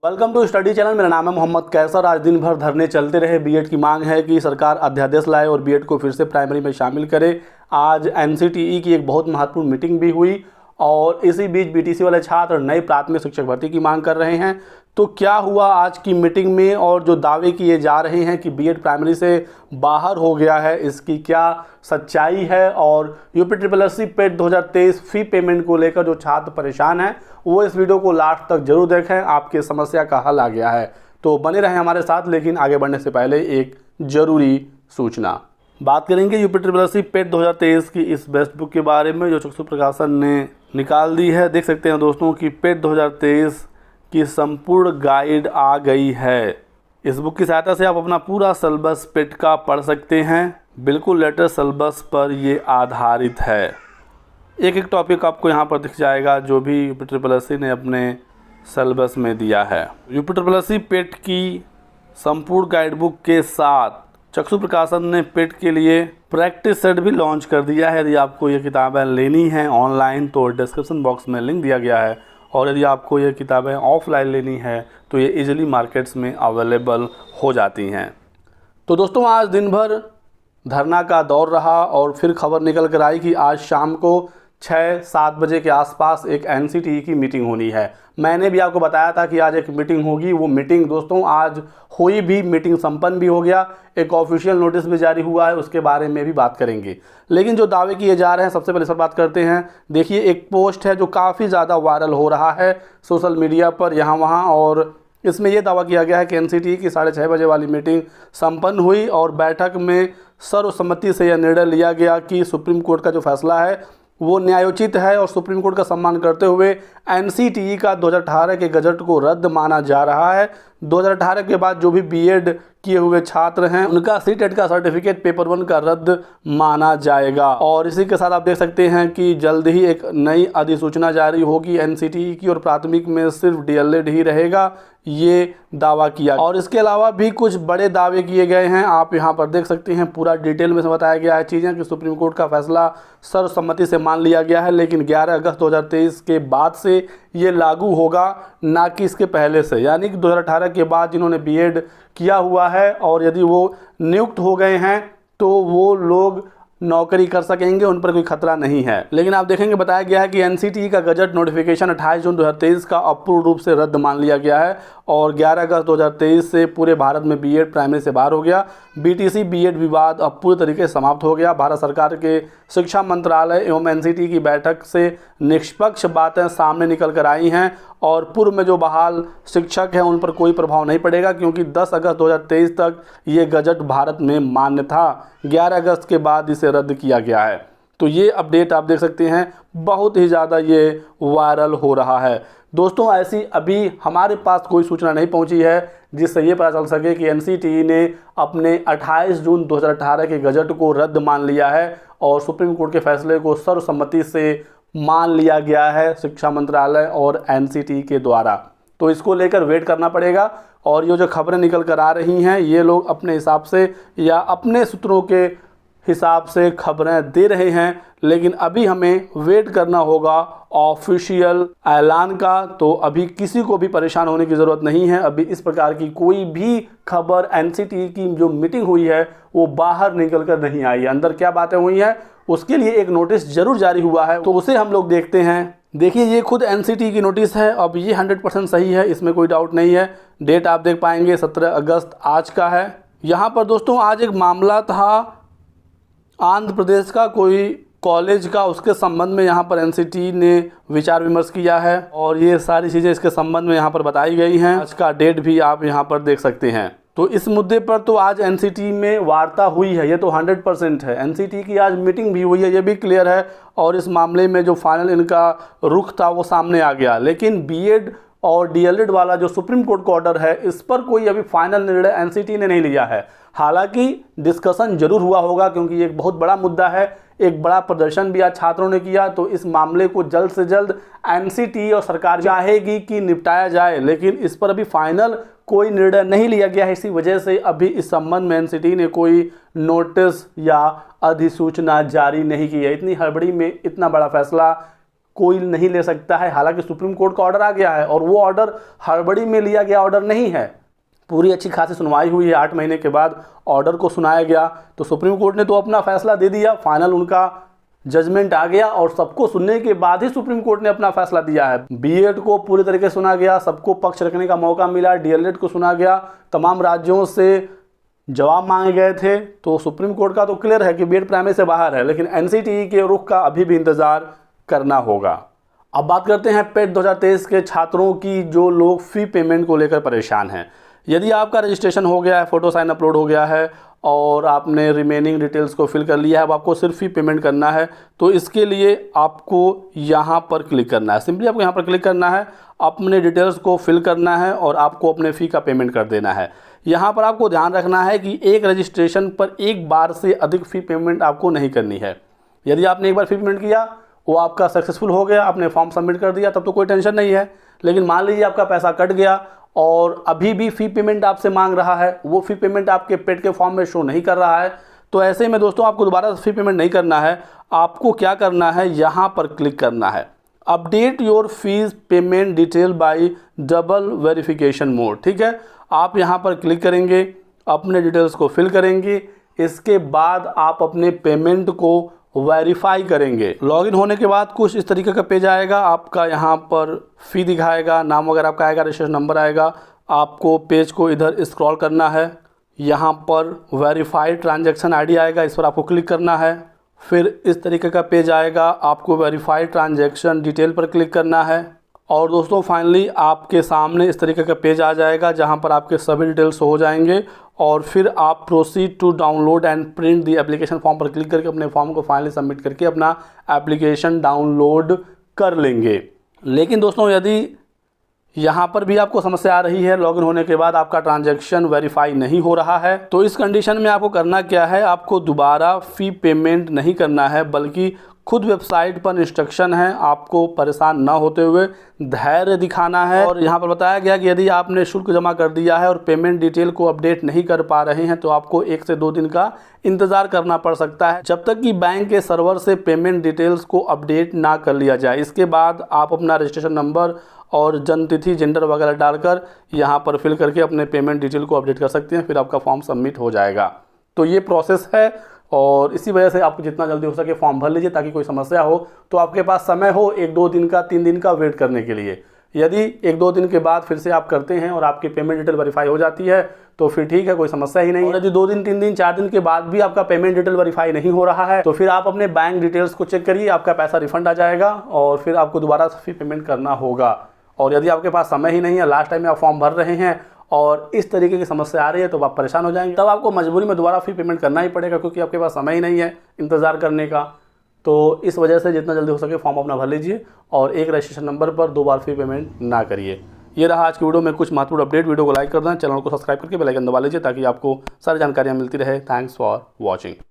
Welcome to study channel. मेरा नाम है मोहम्मद कैसर। आज दिन भर धरने चलते रहे। बीएड की मांग है कि सरकार अध्यादेश लाए और बीएड को फिर से प्राइमरी में शामिल करे। आज एनसीटीई की एक बहुत महत्वपूर्ण मीटिंग भी हुई और इसी बीच बीटीसी वाले छात्र नई प्राथमिक शिक्षक भर्ती की मांग कर रहे हैं। तो क्या हुआ आज की मीटिंग में और जो दावे किए जा रहे हैं कि बीएड प्राइमरी से बाहर हो गया है, इसकी क्या सच्चाई है? और यूपी पेट 2023 फी पेमेंट को लेकर जो छात्र परेशान हैं वो इस वीडियो को लास्ट तक जरूर देखें, आपकी समस्या का हल आ गया है। तो बने रहें हमारे साथ। लेकिन आगे बढ़ने से पहले एक ज़रूरी सूचना। बात करेंगे यूपी पेट 2023 की इस बेस्ट बुक के बारे में जो चक्षु प्रकाशन ने निकाल दी है। देख सकते हैं दोस्तों कि पेट 2023 की संपूर्ण गाइड आ गई है। इस बुक की सहायता से आप अपना पूरा सिलेबस पेट का पढ़ सकते हैं। बिल्कुल लेटेस्ट सिलेबस पर ये आधारित है। एक एक टॉपिक आपको यहाँ पर दिख जाएगा जो भी यूपी ने अपने सिलेबस में दिया है। यूपी पेट की संपूर्ण गाइड बुक के साथ चक्षु प्रकाशन ने पेट के लिए प्रैक्टिस सेट भी लॉन्च कर दिया है। यदि आपको ये किताबें लेनी हैं ऑनलाइन तो डिस्क्रिप्शन बॉक्स में लिंक दिया गया है, और यदि आपको ये किताबें ऑफलाइन लेनी है तो ये इजीली मार्केट्स में अवेलेबल हो जाती हैं। तो दोस्तों आज दिन भर धरना का दौर रहा और फिर खबर निकल कर आई कि आज शाम को 6-7 बजे के आसपास एक एनसीटीई की मीटिंग होनी है। मैंने भी आपको बताया था कि आज एक मीटिंग होगी। वो मीटिंग दोस्तों आज हुई भी, मीटिंग संपन्न भी हो गया। एक ऑफिशियल नोटिस भी जारी हुआ है, उसके बारे में भी बात करेंगे। लेकिन जो दावे किए जा रहे हैं सबसे पहले इस पर बात करते हैं। देखिए एक पोस्ट है जो काफ़ी ज़्यादा वायरल हो रहा है सोशल मीडिया पर यहाँ वहाँ, और इसमें यह दावा किया गया है कि एनसीटीई की 6:30 बजे वाली मीटिंग संपन्न हुई और बैठक में सर्वसम्मति से यह निर्णय लिया गया कि सुप्रीम कोर्ट का जो फैसला है वो न्यायोचित है और सुप्रीम कोर्ट का सम्मान करते हुए एनसीटीई का 2018 के गजट को रद्द माना जा रहा है। 2018 के बाद जो भी बीएड किए हुए छात्र हैं उनका सीटेट का सर्टिफिकेट पेपर 1 का रद्द माना जाएगा। और इसी के साथ आप देख सकते हैं कि जल्द ही एक नई अधिसूचना जारी होगी एनसीटीई की और प्राथमिक में सिर्फ डीएलएड ही रहेगा, ये दावा किया। और इसके अलावा भी कुछ बड़े दावे किए गए हैं। आप यहाँ पर देख सकते हैं पूरा डिटेल में से बताया गया है चीज़ें कि सुप्रीम कोर्ट का फैसला सर्वसम्मति से मान लिया गया है, लेकिन 11 अगस्त 2023 के बाद से ये लागू होगा, ना कि इसके पहले से। यानी कि 2018 के बाद जिन्होंने बीएड किया हुआ है और यदि वो नियुक्त हो गए हैं तो वो लोग नौकरी कर सकेंगे, उन पर कोई खतरा नहीं है। लेकिन आप देखेंगे बताया गया है कि एनसीटीई का गजट नोटिफिकेशन 28 जून 2023 का अपूर्ण रूप से रद्द मान लिया गया है और 11 अगस्त 2023 से पूरे भारत में बीएड प्राइमरी से बाहर हो गया। बीटीसी बीएड विवाद अब पूरी तरीके से समाप्त हो गया। भारत सरकार के शिक्षा मंत्रालय एवं एनसीटीई की बैठक से निष्पक्ष बातें सामने निकल कर आई हैं और पूर्व में जो बहाल शिक्षक हैं उन पर कोई प्रभाव नहीं पड़ेगा, क्योंकि 10 अगस्त 2023 तक ये गजट भारत में मान्य था। 11 अगस्त के बाद इसे रद्द किया गया है। तो ये अपडेट आप देख सकते हैं, बहुत ही ज़्यादा ये वायरल हो रहा है। दोस्तों ऐसी अभी हमारे पास कोई सूचना नहीं पहुंची है जिससे ये पता चल सके कि एनसीटीई ने अपने 28 जून 2018 के गजट को रद्द मान लिया है और सुप्रीम कोर्ट के फैसले को सर्वसम्मति से मान लिया गया है शिक्षा मंत्रालय और एनसीटीई के द्वारा। तो इसको लेकर वेट करना पड़ेगा। और ये जो खबरें निकल कर आ रही हैं ये लोग अपने हिसाब से या अपने सूत्रों के हिसाब से खबरें दे रहे हैं, लेकिन अभी हमें वेट करना होगा ऑफिशियल ऐलान का। तो अभी किसी को भी परेशान होने की ज़रूरत नहीं है। अभी इस प्रकार की कोई भी खबर एनसीटीई की जो मीटिंग हुई है वो बाहर निकल कर नहीं आई है। अंदर क्या बातें हुई हैं उसके लिए एक नोटिस जरूर जारी हुआ है, तो उसे हम लोग देखते हैं। देखिए ये खुद एनसीटीई की नोटिस है। अब ये 100% सही है, इसमें कोई डाउट नहीं है। डेट आप देख पाएंगे 17 अगस्त आज का है। यहाँ पर दोस्तों आज एक मामला था आंध्र प्रदेश का कोई कॉलेज का, उसके संबंध में यहाँ पर एनसीटीई ने विचार विमर्श किया है और ये सारी चीज़ें इसके संबंध में यहाँ पर बताई गई हैं। आज का डेट भी आप यहाँ पर देख सकते हैं। तो इस मुद्दे पर तो आज एनसीटीई में वार्ता हुई है, ये तो 100% है। एनसीटीई की आज मीटिंग भी हुई है, ये भी क्लियर है। और इस मामले में जो फाइनल इनका रुख था वो सामने आ गया। लेकिन बीएड और डीएलएड वाला जो सुप्रीम कोर्ट का ऑर्डर है इस पर कोई अभी फाइनल निर्णय एनसीटीई ने नहीं लिया है। हालांकि डिस्कशन जरूर हुआ होगा, क्योंकि ये एक बहुत बड़ा मुद्दा है। एक बड़ा प्रदर्शन भी आज छात्रों ने किया, तो इस मामले को जल्द से जल्द एनसीटीई और सरकार चाहेगी कि निपटाया जाए। लेकिन इस पर अभी फाइनल कोई निर्णय नहीं लिया गया है, इसी वजह से अभी इस संबंध में एनसीटीई ने कोई नोटिस या अधिसूचना जारी नहीं की है। इतनी हड़बड़ी में इतना बड़ा फैसला कोई नहीं ले सकता है। हालांकि सुप्रीम कोर्ट का ऑर्डर आ गया है और वो ऑर्डर हड़बड़ी में लिया गया ऑर्डर नहीं है। पूरी अच्छी खासी सुनवाई हुई है, 8 महीने के बाद ऑर्डर को सुनाया गया, तो सुप्रीम कोर्ट ने तो अपना फैसला दे दिया, फाइनल उनका जजमेंट आ गया और सबको सुनने के बाद ही सुप्रीम कोर्ट ने अपना फैसला दिया है। बीएड को पूरी तरीके से सुना गया, सबको पक्ष रखने का मौका मिला, डीएलएड को सुना गया, तमाम राज्यों से जवाब मांगे गए थे। तो सुप्रीम कोर्ट का तो क्लियर है कि बीएड प्राइमरी से बाहर है, लेकिन एनसीटीई के रुख का अभी भी इंतजार करना होगा। अब बात करते हैं पेट 2023 के छात्रों की, जो लोग फी पेमेंट को लेकर परेशान हैं। यदि आपका रजिस्ट्रेशन हो गया है, फोटो साइन अपलोड हो गया है और आपने रिमेनिंग डिटेल्स को फिल कर लिया है, अब आपको सिर्फ फी पेमेंट करना है, तो इसके लिए आपको यहाँ पर क्लिक करना है। सिंपली आपको यहाँ पर क्लिक करना है, अपने डिटेल्स को फिल करना है और आपको अपने फ़ी का पेमेंट कर देना है। यहाँ पर आपको ध्यान रखना है कि एक रजिस्ट्रेशन पर एक बार से अधिक फ़ी पेमेंट आपको नहीं करनी है। यदि आपने एक बार फ़ी पेमेंट किया, वो आपका सक्सेसफुल हो गया, आपने फॉर्म सबमिट कर दिया, तब तो कोई टेंशन नहीं है। लेकिन मान लीजिए आपका पैसा कट गया और अभी भी फ़ी पेमेंट आपसे मांग रहा है, वो फ़ी पेमेंट आपके पेड के फॉर्म में शो नहीं कर रहा है, तो ऐसे में दोस्तों आपको दोबारा फ़ी पेमेंट नहीं करना है। आपको क्या करना है, यहाँ पर क्लिक करना है, update your fees payment detail bye double verification mode. ठीक है, आप यहाँ पर क्लिक करेंगे, अपने डिटेल्स को फिल करेंगे, इसके बाद आप अपने पेमेंट को वेरीफाई करेंगे। लॉगिन होने के बाद कुछ इस तरीके का पेज आएगा, आपका यहाँ पर फ़ी दिखाएगा, नाम वगैरह आपका आएगा, रजिस्ट्रेशन नंबर आएगा। आपको पेज को इधर स्क्रॉल करना है, यहाँ पर वेरीफाइड ट्रांजैक्शन आईडी आएगा, इस पर आपको क्लिक करना है। फिर इस तरीके का पेज आएगा, आपको वेरीफाइड ट्रांजैक्शन डिटेल पर क्लिक करना है और दोस्तों फाइनली आपके सामने इस तरीके का पेज आ जाएगा, जहाँ पर आपके सभी डिटेल्स हो जाएंगे और फिर आप proceed to download and print the application form पर क्लिक करके अपने फॉर्म को फाइनली सबमिट करके अपना एप्लीकेशन डाउनलोड कर लेंगे। लेकिन दोस्तों यदि यहाँ पर भी आपको समस्या आ रही है, लॉगिन होने के बाद आपका ट्रांजैक्शन वेरीफाई नहीं हो रहा है, तो इस कंडीशन में आपको करना क्या है, आपको दोबारा फ़ी पेमेंट नहीं करना है, बल्कि खुद वेबसाइट पर इंस्ट्रक्शन है, आपको परेशान ना होते हुए धैर्य दिखाना है। और यहाँ पर बताया गया कि यदि आपने शुल्क जमा कर दिया है और पेमेंट डिटेल को अपडेट नहीं कर पा रहे हैं, तो आपको 1 से 2 दिन का इंतज़ार करना पड़ सकता है, जब तक कि बैंक के सर्वर से पेमेंट डिटेल्स को अपडेट ना कर लिया जाए। इसके बाद आप अपना रजिस्ट्रेशन नंबर और जन्म तिथि, जेंडर वगैरह डालकर यहाँ पर फिल करके अपने पेमेंट डिटेल को अपडेट कर सकते हैं, फिर आपका फॉर्म सबमिट हो जाएगा। तो ये प्रोसेस है और इसी वजह से आपको जितना जल्दी हो सके फॉर्म भर लीजिए, ताकि कोई समस्या हो तो आपके पास समय हो 1-2 दिन का, 3 दिन का वेट करने के लिए। यदि 1-2 दिन के बाद फिर से आप करते हैं और आपकी पेमेंट डिटेल वेरीफाई हो जाती है तो फिर ठीक है, कोई समस्या ही नहीं है। यदि 2 दिन, 3 दिन, 4 दिन के बाद भी आपका पेमेंट डिटेल वेरीफाई नहीं हो रहा है, तो फिर आप अपने बैंक डिटेल्स को चेक करिए, आपका पैसा रिफंड आ जाएगा और फिर आपको दोबारा फी पेमेंट करना होगा। और यदि आपके पास समय ही नहीं है, लास्ट टाइम में आप फॉर्म भर रहे हैं और इस तरीके की समस्या आ रही है, तो आप परेशान हो जाएंगे, तब आपको मजबूरी में दोबारा फी पेमेंट करना ही पड़ेगा, क्योंकि आपके पास समय ही नहीं है इंतज़ार करने का। तो इस वजह से जितना जल्दी हो सके फॉर्म अपना भर लीजिए और एक रजिस्ट्रेशन नंबर पर 2 बार फी पेमेंट ना करिए। ये रहा आज की वीडियो में कुछ महत्वपूर्ण अपडेट। वीडियो को लाइक कर दें, चैनल को सब्सक्राइब करके बेल आइकन दबा लीजिए, ताकि आपको सारी जानकारियाँ मिलती रहे। Thanks for watching.